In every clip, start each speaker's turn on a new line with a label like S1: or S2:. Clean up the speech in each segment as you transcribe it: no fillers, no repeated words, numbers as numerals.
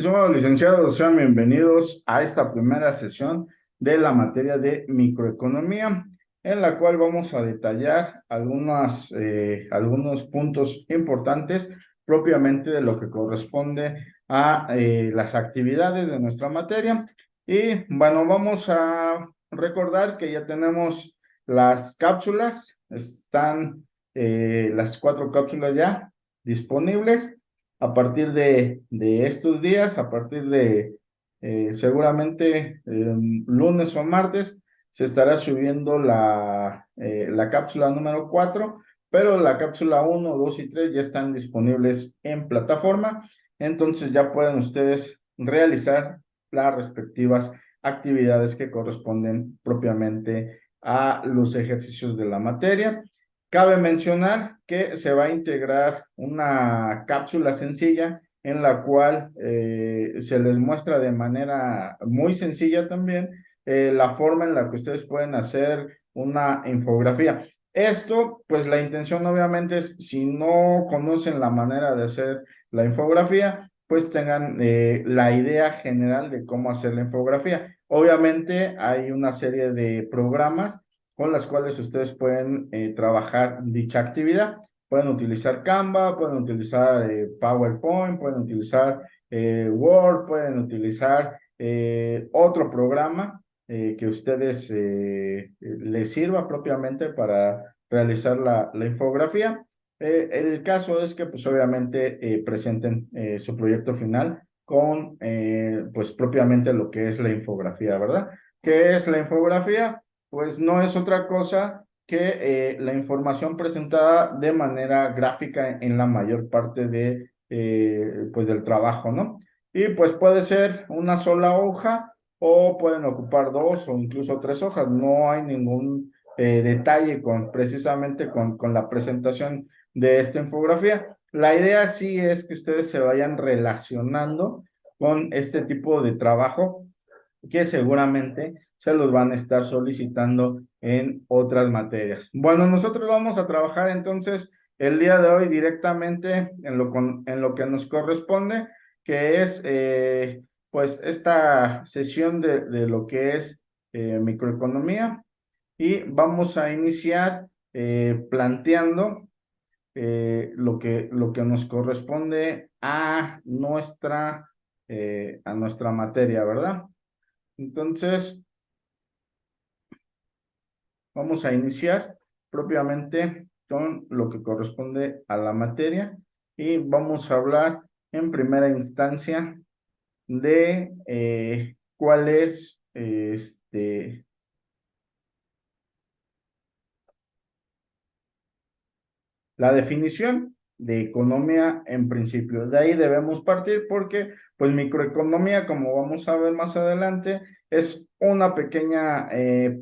S1: Estimados licenciados, sean bienvenidos a esta primera sesión de la materia de microeconomía, en la cual vamos a detallar algunos puntos importantes propiamente de lo que corresponde a las actividades de nuestra materia. Y bueno, vamos a recordar que ya tenemos las cápsulas, están las 4 cápsulas ya disponibles a partir de estos días, a partir de seguramente lunes o martes, se estará subiendo la cápsula número 4, pero la cápsula 1, 2 y 3 ya están disponibles en plataforma, entonces ya pueden ustedes realizar las respectivas actividades que corresponden propiamente a los ejercicios de la materia. Cabe mencionar que se va a integrar una cápsula sencilla en la cual se les muestra de manera muy sencilla también la forma en la que ustedes pueden hacer una infografía. Esto, pues la intención obviamente es, si no conocen la manera de hacer la infografía, pues tengan la idea general de cómo hacer la infografía. Obviamente hay una serie de programas con las cuales ustedes pueden trabajar dicha actividad. Pueden utilizar Canva, pueden utilizar PowerPoint, pueden utilizar Word, pueden utilizar otro programa que ustedes les sirva propiamente para realizar la infografía. El caso es que pues obviamente presenten su proyecto final con pues propiamente lo que es la infografía, ¿verdad? ¿Qué es la infografía? Pues no es otra cosa que la información presentada de manera gráfica en la mayor parte pues del trabajo, ¿no? Y pues puede ser una sola hoja o pueden ocupar dos o incluso tres hojas. No hay ningún detalle precisamente con la presentación de esta infografía. La idea sí es que ustedes se vayan relacionando con este tipo de trabajo que seguramente se los van a estar solicitando en otras materias. Bueno, nosotros vamos a trabajar entonces el día de hoy directamente en lo que nos corresponde, que es pues esta sesión de lo que es microeconomía, y vamos a iniciar planteando lo que nos corresponde a nuestra materia, ¿verdad? Entonces, vamos a iniciar propiamente con lo que corresponde a la materia y vamos a hablar en primera instancia de cuál es la definición de economía en principio. De ahí debemos partir porque, pues, microeconomía, como vamos a ver más adelante, es una pequeña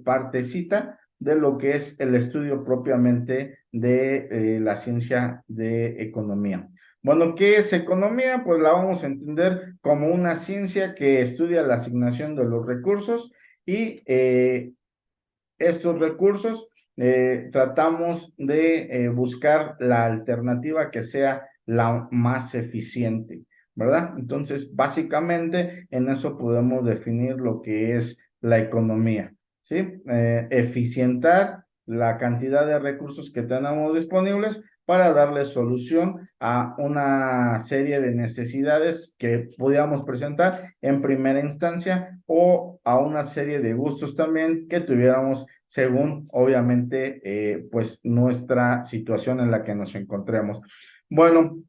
S1: partecita de lo que es el estudio propiamente de la ciencia de economía. Bueno, ¿qué es economía? Pues la vamos a entender como una ciencia que estudia la asignación de los recursos y estos recursos, tratamos de buscar la alternativa que sea la más eficiente, ¿verdad? Entonces, básicamente, en eso podemos definir lo que es la economía, ¿sí? Eficientar la cantidad de recursos que tenemos disponibles para darle solución a una serie de necesidades que pudiéramos presentar en primera instancia o a una serie de gustos también que tuviéramos según obviamente pues nuestra situación en la que nos encontremos. Bueno,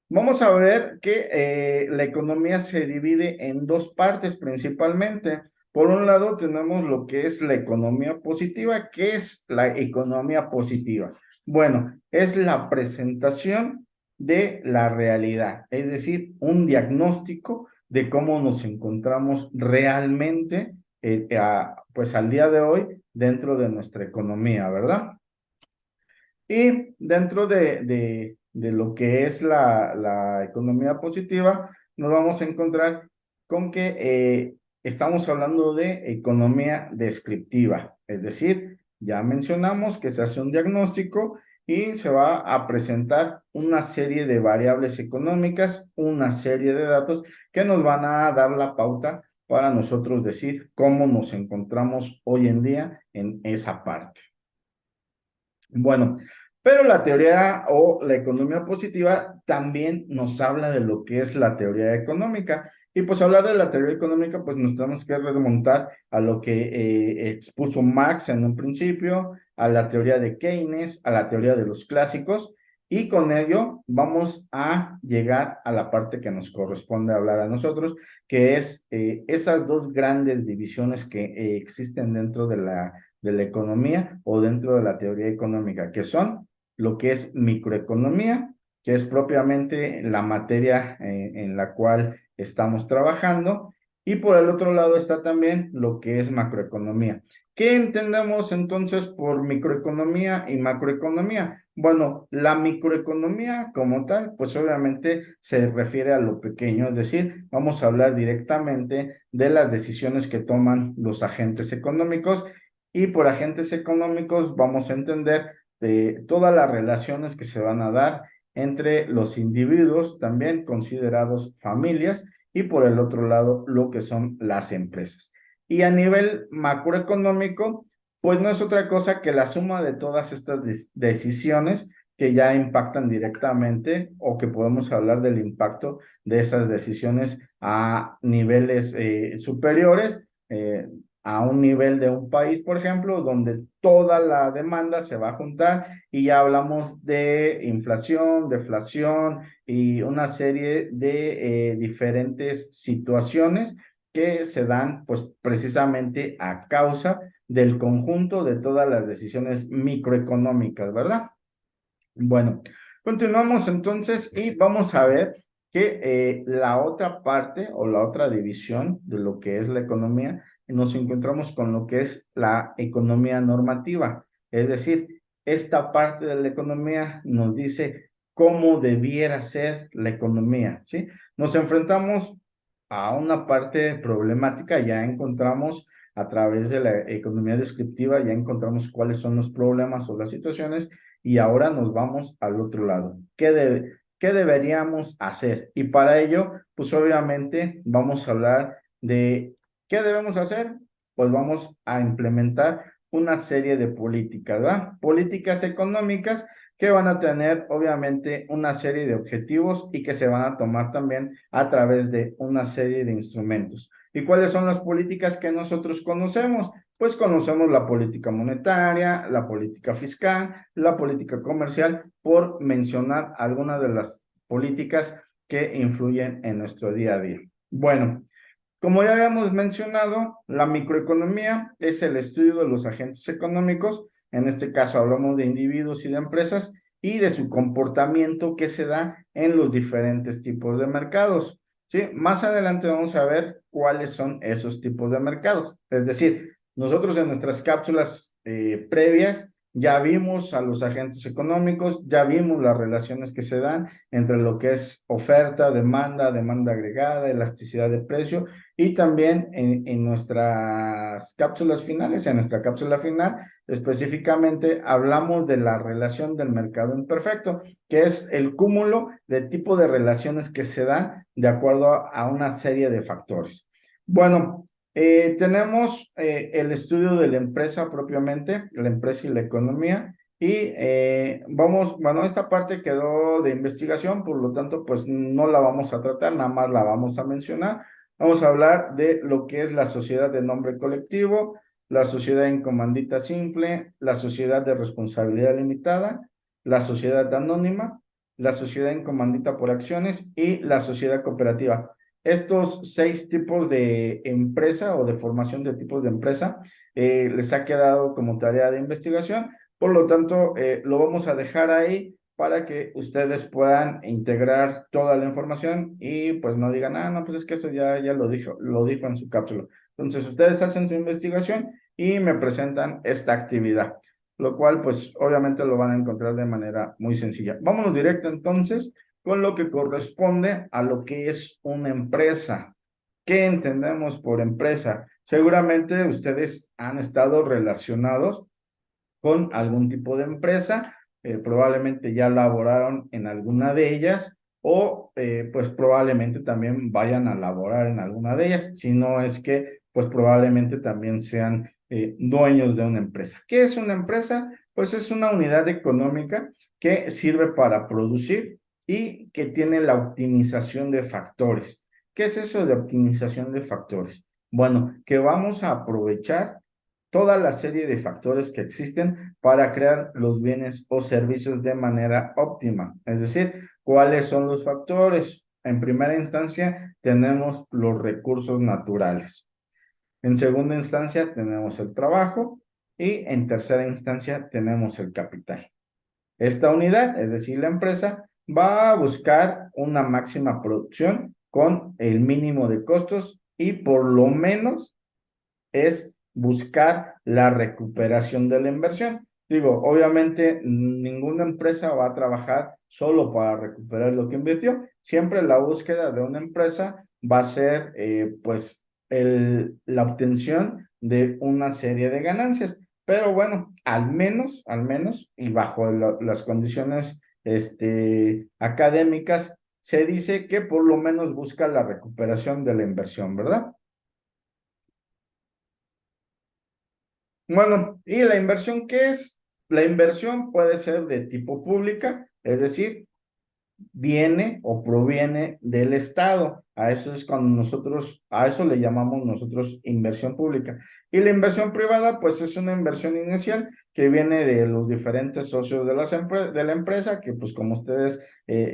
S1: vamos a ver que la economía se divide en dos partes principalmente. Por un lado tenemos lo que es la economía positiva. ¿Qué es la economía positiva? Bueno, es la presentación de la realidad, es decir, un diagnóstico de cómo nos encontramos realmente, pues al día de hoy dentro de nuestra economía, ¿verdad? Y dentro de lo que es la economía positiva, nos vamos a encontrar con que estamos hablando de economía descriptiva, es decir, ya mencionamos que se hace un diagnóstico y se va a presentar una serie de variables económicas, una serie de datos que nos van a dar la pauta para nosotros decir cómo nos encontramos hoy en día en esa parte. Bueno, pero la teoría o la economía positiva también nos habla de lo que es la teoría económica. Y pues hablar de la teoría económica, pues nos tenemos que remontar a lo que expuso Marx en un principio, a la teoría de Keynes, a la teoría de los clásicos, y con ello vamos a llegar a la parte que nos corresponde hablar a nosotros, que es esas dos grandes divisiones que existen dentro de la economía o dentro de la teoría económica, que son lo que es microeconomía, que es propiamente la materia en la cual estamos trabajando, y por el otro lado está también lo que es macroeconomía. ¿Qué entendemos entonces por microeconomía y macroeconomía? Bueno, la microeconomía como tal, pues obviamente se refiere a lo pequeño, es decir, vamos a hablar directamente de las decisiones que toman los agentes económicos, y por agentes económicos vamos a entender todas las relaciones que se van a dar entre los individuos, también considerados familias, y por el otro lado lo que son las empresas. Y a nivel macroeconómico, pues no es otra cosa que la suma de todas estas decisiones que ya impactan directamente, o que podemos hablar del impacto de esas decisiones a niveles superiores, a un nivel de un país, por ejemplo, donde toda la demanda se va a juntar y ya hablamos de inflación, deflación y una serie de diferentes situaciones que se dan pues precisamente a causa del conjunto de todas las decisiones microeconómicas, ¿verdad? Bueno, continuamos entonces y vamos a ver que la otra parte o la otra división de lo que es la economía, nos encontramos con lo que es la economía normativa. Es decir, esta parte de la economía nos dice cómo debiera ser la economía, ¿sí? Nos enfrentamos a una parte problemática, ya encontramos a través de la economía descriptiva, ya encontramos cuáles son los problemas o las situaciones, y ahora nos vamos al otro lado. ¿Qué deberíamos hacer? Y para ello, pues obviamente vamos a hablar de qué debemos hacer. Pues vamos a implementar una serie de políticas, ¿verdad? Políticas económicas que van a tener obviamente una serie de objetivos y que se van a tomar también a través de una serie de instrumentos. ¿Y cuáles son las políticas que nosotros conocemos? Pues conocemos la política monetaria, la política fiscal, la política comercial, por mencionar algunas de las políticas que influyen en nuestro día a día. Bueno, como ya habíamos mencionado, la microeconomía es el estudio de los agentes económicos. En este caso hablamos de individuos y de empresas y de su comportamiento que se da en los diferentes tipos de mercados. ¿Sí? Más adelante vamos a ver cuáles son esos tipos de mercados. Es decir, nosotros en nuestras cápsulas previas ya vimos a los agentes económicos, ya vimos las relaciones que se dan entre lo que es oferta, demanda agregada, elasticidad de precio, y también en nuestras cápsulas finales, en nuestra cápsula final, específicamente hablamos de la relación del mercado imperfecto, que es el cúmulo de tipo de relaciones que se dan de acuerdo a una serie de factores. Bueno, tenemos el estudio de la empresa propiamente, la empresa y la economía, y bueno, esta parte quedó de investigación, por lo tanto, pues no la vamos a tratar, nada más la vamos a mencionar. Vamos a hablar de lo que es la sociedad de nombre colectivo, la sociedad en comandita simple, la sociedad de responsabilidad limitada, la sociedad anónima, la sociedad en comandita por acciones y la sociedad cooperativa. Estos 6 tipos de empresa o de formación de tipos de empresa les ha quedado como tarea de investigación, por lo tanto lo vamos a dejar ahí para que ustedes puedan integrar toda la información y pues no digan, ah, no, pues es que eso ya lo dijo en su cápsula. Entonces ustedes hacen su investigación y me presentan esta actividad, lo cual pues obviamente lo van a encontrar de manera muy sencilla. Vámonos directo entonces con lo que corresponde a lo que es una empresa. ¿Qué entendemos por empresa? Seguramente ustedes han estado relacionados con algún tipo de empresa, probablemente ya laboraron en alguna de ellas o pues probablemente también vayan a laborar en alguna de ellas, si no es que pues probablemente también sean dueños de una empresa. ¿Qué es una empresa? Pues es una unidad económica que sirve para producir y que tiene la optimización de factores. ¿Qué es eso de optimización de factores? Bueno, que vamos a aprovechar toda la serie de factores que existen para crear los bienes o servicios de manera óptima. Es decir, ¿cuáles son los factores? En primera instancia, tenemos los recursos naturales. En segunda instancia, tenemos el trabajo y en tercera instancia, tenemos el capital. Esta unidad, es decir, la empresa, va a buscar una máxima producción con el mínimo de costos y por lo menos es buscar la recuperación de la inversión. Digo, obviamente ninguna empresa va a trabajar solo para recuperar lo que invirtió. Siempre la búsqueda de una empresa va a ser, pues, la obtención de una serie de ganancias. Pero bueno, al menos, y bajo las condiciones académicas, se dice que por lo menos busca la recuperación de la inversión, ¿verdad? Bueno, ¿y la inversión qué es? La inversión puede ser de tipo pública, es decir, viene o proviene del Estado. A eso es cuando a eso le llamamos nosotros inversión pública. Y la inversión privada, pues es una inversión inicial que viene de los diferentes socios de, de la empresa, que pues como ustedes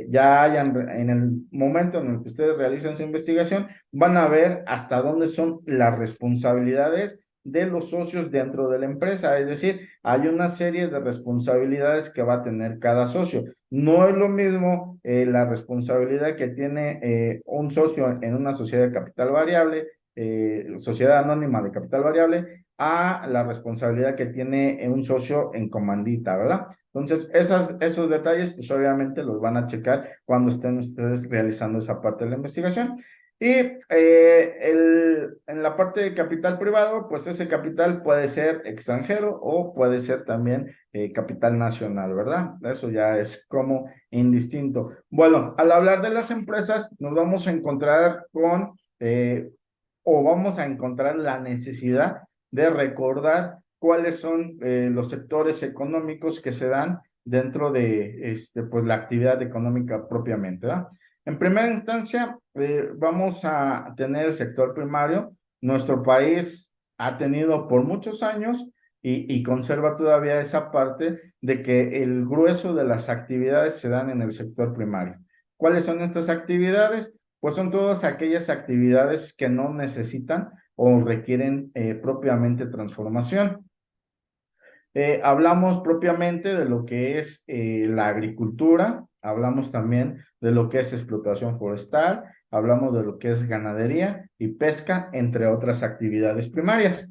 S1: ya hayan, en el momento en el que ustedes realizan su investigación, van a ver hasta dónde son las responsabilidades de los socios dentro de la empresa. Es decir, hay una serie de responsabilidades que va a tener cada socio. No es lo mismo la responsabilidad que tiene un socio en una sociedad de capital variable, sociedad anónima de capital variable, a la responsabilidad que tiene un socio en comandita, ¿verdad? Entonces, esos detalles, pues obviamente los van a checar cuando estén ustedes realizando esa parte de la investigación. Y en la parte de capital privado, pues ese capital puede ser extranjero o puede ser también capital nacional, ¿verdad? Eso ya es como indistinto. Bueno, al hablar de las empresas, nos vamos a encontrar con, o vamos a encontrar la necesidad de recordar cuáles son los sectores económicos que se dan dentro de pues, la actividad económica propiamente, ¿verdad? En primera instancia, vamos a tener el sector primario. Nuestro país ha tenido por muchos años y conserva todavía esa parte de que el grueso de las actividades se dan en el sector primario. ¿Cuáles son estas actividades? Pues son todas aquellas actividades que no necesitan o requieren propiamente transformación. Hablamos propiamente de lo que es la agricultura, hablamos también de lo que es explotación forestal, hablamos de lo que es ganadería y pesca, entre otras actividades primarias.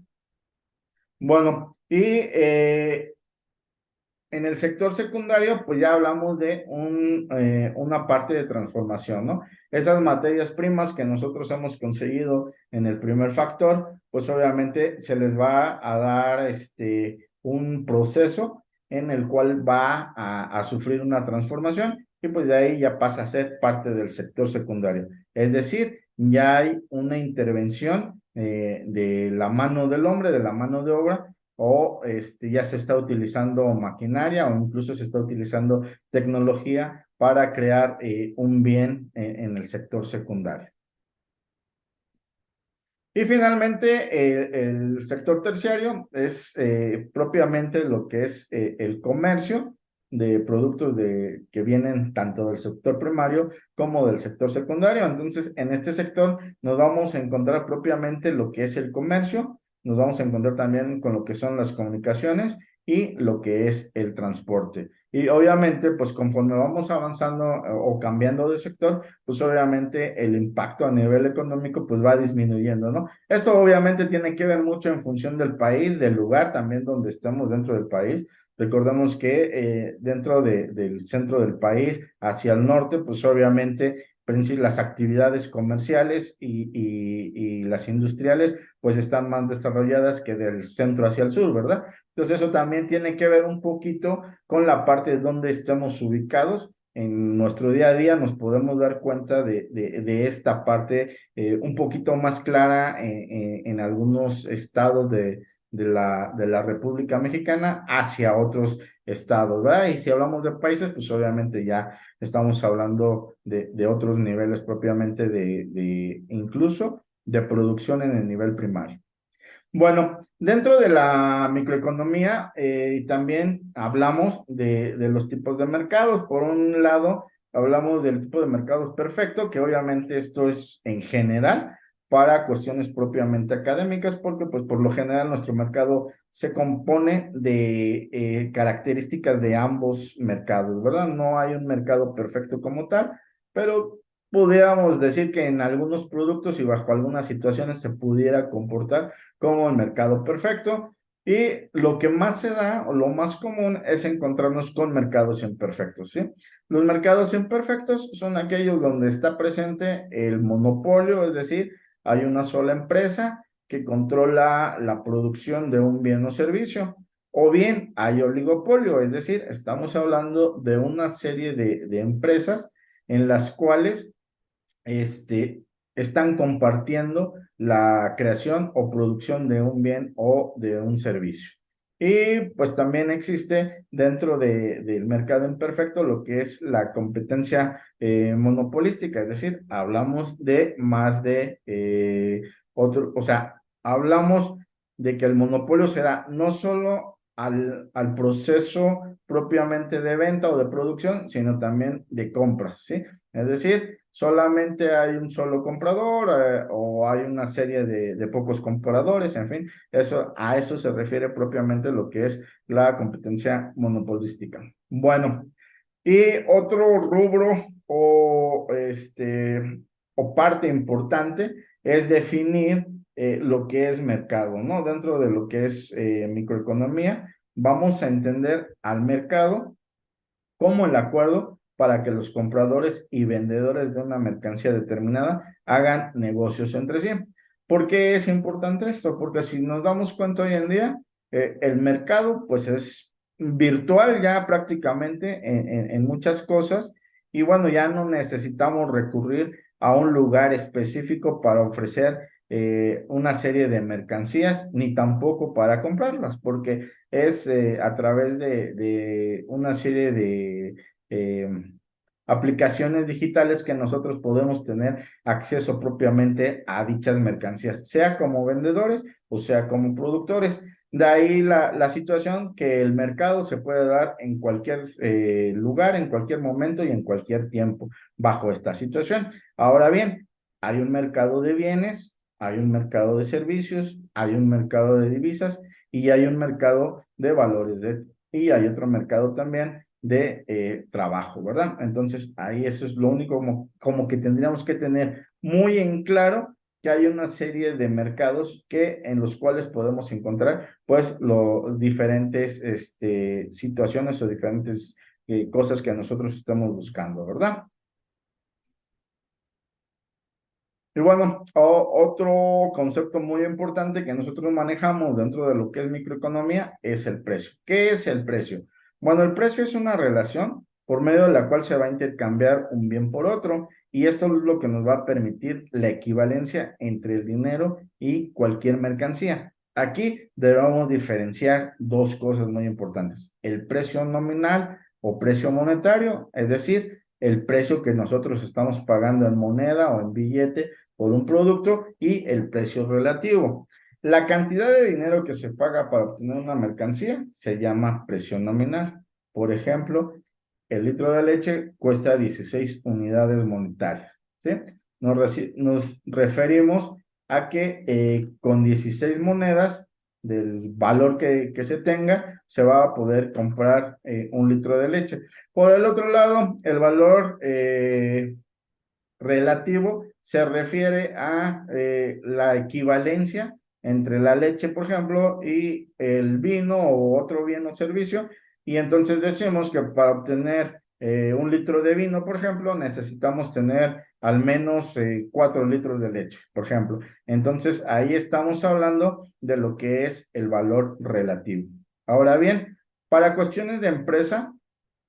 S1: Bueno, y en el sector secundario, pues ya hablamos de una parte de transformación, ¿no? Esas materias primas que nosotros hemos conseguido en el primer factor, pues obviamente se les va a dar un proceso en el cual va a sufrir una transformación y pues de ahí ya pasa a ser parte del sector secundario. Es decir, ya hay una intervención de la mano del hombre, de la mano de obra, o ya se está utilizando maquinaria o incluso se está utilizando tecnología para crear un bien en el sector secundario. Y finalmente, el sector terciario es propiamente lo que es el comercio de productos que vienen tanto del sector primario como del sector secundario. Entonces, en este sector nos vamos a encontrar propiamente lo que es el comercio, nos vamos a encontrar también con lo que son las comunicaciones y lo que es el transporte. Y obviamente, pues conforme vamos avanzando o cambiando de sector, pues obviamente el impacto a nivel económico pues va disminuyendo, ¿no? Esto obviamente tiene que ver mucho en función del país, del lugar también donde estamos dentro del país. Recordemos que dentro del centro del país, hacia el norte, pues obviamente las actividades comerciales y las industriales, pues están más desarrolladas que del centro hacia el sur, ¿verdad? Entonces eso también tiene que ver un poquito con la parte de donde estemos ubicados. En nuestro día a día nos podemos dar cuenta de esta parte un poquito más clara en algunos estados de la República Mexicana hacia otros estados, ¿verdad? Y si hablamos de países, pues obviamente ya estamos hablando de otros niveles propiamente incluso de producción en el nivel primario. Bueno, dentro de la microeconomía también hablamos de los tipos de mercados. Por un lado, hablamos del tipo de mercados perfecto, que obviamente esto es en general para cuestiones propiamente académicas, porque pues por lo general nuestro mercado se compone de características de ambos mercados, ¿verdad? No hay un mercado perfecto como tal, pero pudiéramos decir que en algunos productos y bajo algunas situaciones se pudiera comportar como el mercado perfecto. Y lo que más se da o lo más común es encontrarnos con mercados imperfectos, ¿sí? Los mercados imperfectos son aquellos donde está presente el monopolio, es decir, hay una sola empresa que controla la producción de un bien o servicio, o bien hay oligopolio, es decir, estamos hablando de una serie de empresas en las cuales este, están compartiendo la creación o producción de un bien o de un servicio. Y pues también existe dentro del mercado imperfecto lo que es la competencia monopolística, es decir, hablamos de más de otro, o sea, hablamos de que el monopolio se da no solo al proceso propiamente de venta o de producción, sino también de compras, ¿sí? Es decir, solamente hay un solo comprador o hay una serie de pocos compradores, en fin, a eso se refiere propiamente lo que es la competencia monopolística. Bueno, y otro rubro o parte importante es definir lo que es mercado, ¿no? Dentro de lo que es microeconomía, vamos a entender al mercado como el acuerdo para que los compradores y vendedores de una mercancía determinada hagan negocios entre sí. ¿Por qué es importante esto? Porque si nos damos cuenta hoy en día, el mercado pues es virtual ya prácticamente en muchas cosas y bueno, ya no necesitamos recurrir a un lugar específico para ofrecer una serie de mercancías, ni tampoco para comprarlas, porque es a través de una serie de eh, aplicaciones digitales que nosotros podemos tener acceso propiamente a dichas mercancías, sea como vendedores o sea como productores. De ahí la situación que el mercado se puede dar en cualquier lugar, en cualquier momento y en cualquier tiempo bajo esta situación. Ahora bien, hay un mercado de bienes, hay un mercado de servicios, hay un mercado de divisas y hay un mercado de valores y hay otro mercado también de trabajo, ¿verdad? Entonces, ahí eso es lo único como que tendríamos que tener muy en claro que hay una serie de mercados en los cuales podemos encontrar, pues, diferentes situaciones o diferentes cosas que nosotros estamos buscando, ¿verdad? Y bueno, otro concepto muy importante que nosotros manejamos dentro de lo que es microeconomía es el precio. ¿Qué es el precio? Bueno, el precio es una relación por medio de la cual se va a intercambiar un bien por otro y esto es lo que nos va a permitir la equivalencia entre el dinero y cualquier mercancía. Aquí debemos diferenciar dos cosas muy importantes. El precio nominal o precio monetario, es decir, el precio que nosotros estamos pagando en moneda o en billete por un producto y el precio relativo. La cantidad de dinero que se paga para obtener una mercancía se llama precio nominal. Por ejemplo, el litro de leche cuesta 16 unidades monetarias, ¿sí? Nos referimos a que con 16 monedas del valor que se tenga, se va a poder comprar un litro de leche. Por el otro lado, el valor relativo se refiere a la equivalencia entre la leche, por ejemplo, y el vino o otro bien o servicio. Y entonces decimos que para obtener un litro de vino, por ejemplo, necesitamos tener al menos 4 litros de leche, por ejemplo. Entonces, ahí estamos hablando de lo que es el valor relativo. Ahora bien, para cuestiones de empresa,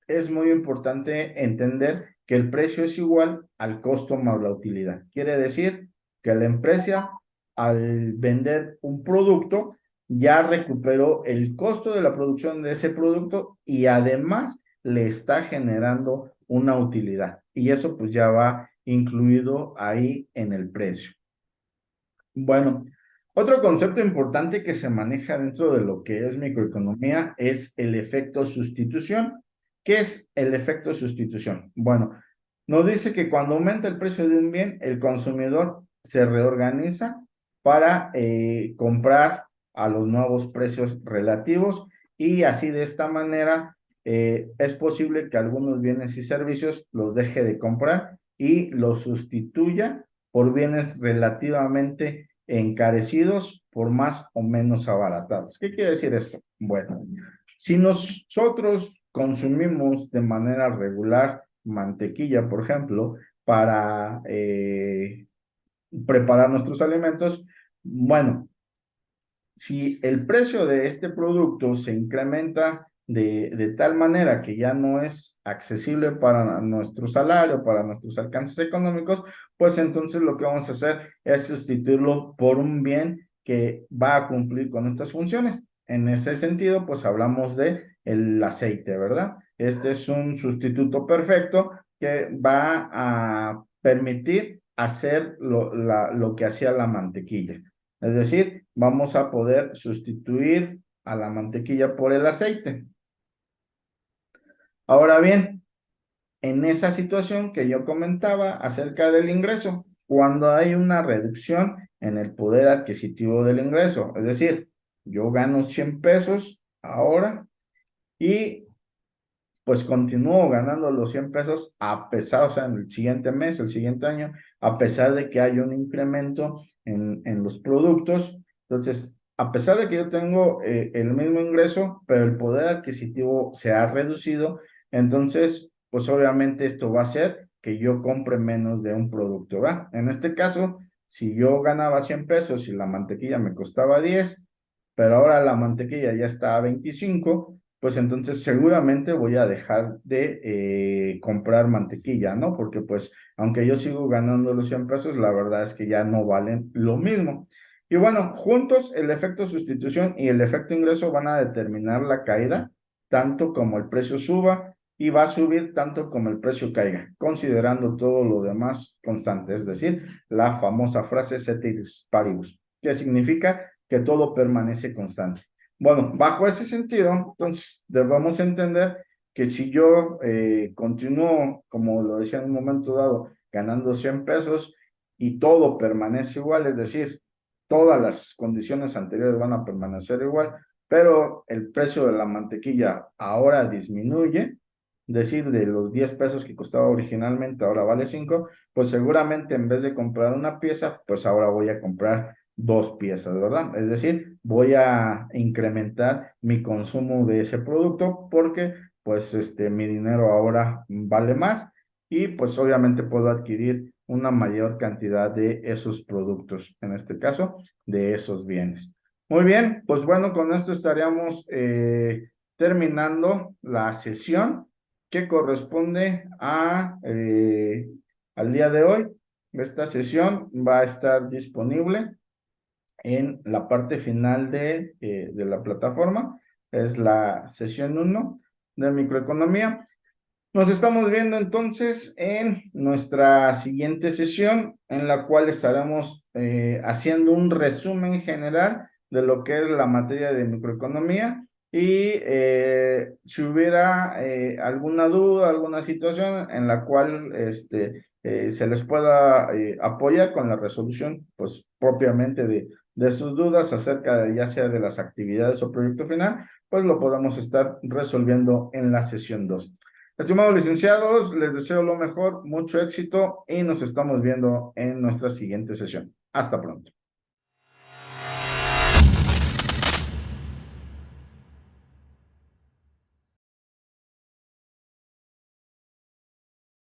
S1: es muy importante entender que el precio es igual al costo más la utilidad. Quiere decir que la empresa, al vender un producto, ya recuperó el costo de la producción de ese producto y además le está generando una utilidad. Y eso pues ya va incluido ahí en el precio. Bueno, otro concepto importante que se maneja dentro de lo que es microeconomía es el efecto sustitución. ¿Qué es el efecto sustitución? Bueno, nos dice que cuando aumenta el precio de un bien, el consumidor se reorganiza para comprar a los nuevos precios relativos y así de esta manera es posible que algunos bienes y servicios los deje de comprar y los sustituya por bienes relativamente encarecidos por más o menos abaratados. ¿Qué quiere decir esto? Bueno, si nosotros consumimos de manera regular mantequilla, por ejemplo, para preparar nuestros alimentos, bueno, si el precio de este producto se incrementa de tal manera que ya no es accesible para nuestro salario, para nuestros alcances económicos, pues entonces lo que vamos a hacer es sustituirlo por un bien que va a cumplir con estas funciones. En ese sentido, pues hablamos de el aceite, ¿verdad? Este es un sustituto perfecto que va a permitir hacer lo que hacía la mantequilla. Es decir, vamos a poder sustituir a la mantequilla por el aceite. Ahora bien, en esa situación que yo comentaba acerca del ingreso, cuando hay una reducción en el poder adquisitivo del ingreso, es decir, yo gano 100 pesos ahora y pues continúo ganando los 100 pesos a pesar, o sea, en el siguiente mes, el siguiente año, a pesar de que hay un incremento en los productos. Entonces, a pesar de que yo tengo el mismo ingreso, pero el poder adquisitivo se ha reducido, entonces, pues obviamente esto va a hacer que yo compre menos de un producto, ¿va? En este caso, si yo ganaba 100 pesos y la mantequilla me costaba 10, pero ahora la mantequilla ya está a 25, pues entonces seguramente voy a dejar de comprar mantequilla, ¿no? Porque pues aunque yo sigo ganando los 100 pesos, la verdad es que ya no valen lo mismo. Y bueno, juntos el efecto sustitución y el efecto ingreso van a determinar la caída, tanto como el precio suba y va a subir tanto como el precio caiga, considerando todo lo demás constante, es decir, la famosa frase ceteris paribus, que significa que todo permanece constante. Bueno, bajo ese sentido, entonces debemos entender que si yo continúo, como lo decía en un momento dado, ganando 100 pesos y todo permanece igual, es decir, todas las condiciones anteriores van a permanecer igual, pero el precio de la mantequilla ahora disminuye, es decir, de los 10 pesos que costaba originalmente, ahora vale 5, pues seguramente en vez de comprar una pieza, pues ahora voy a comprar 2 piezas, ¿verdad? Es decir, voy a incrementar mi consumo de ese producto porque pues mi dinero ahora vale más y pues obviamente puedo adquirir una mayor cantidad de esos productos, en este caso, de esos bienes. Muy bien, pues bueno, con esto estaríamos terminando la sesión que corresponde al día de hoy. Esta sesión va a estar disponible en la parte final de la plataforma. Es la sesión 1 de microeconomía. Nos estamos viendo entonces en nuestra siguiente sesión, en la cual estaremos haciendo un resumen general de lo que es la materia de microeconomía y si hubiera alguna duda, alguna situación en la cual se les pueda apoyar con la resolución, pues propiamente de sus dudas acerca de ya sea de las actividades o proyecto final, pues lo podemos estar resolviendo en la sesión 2. Estimados licenciados, les deseo lo mejor, mucho éxito y nos estamos viendo en nuestra siguiente sesión. Hasta pronto.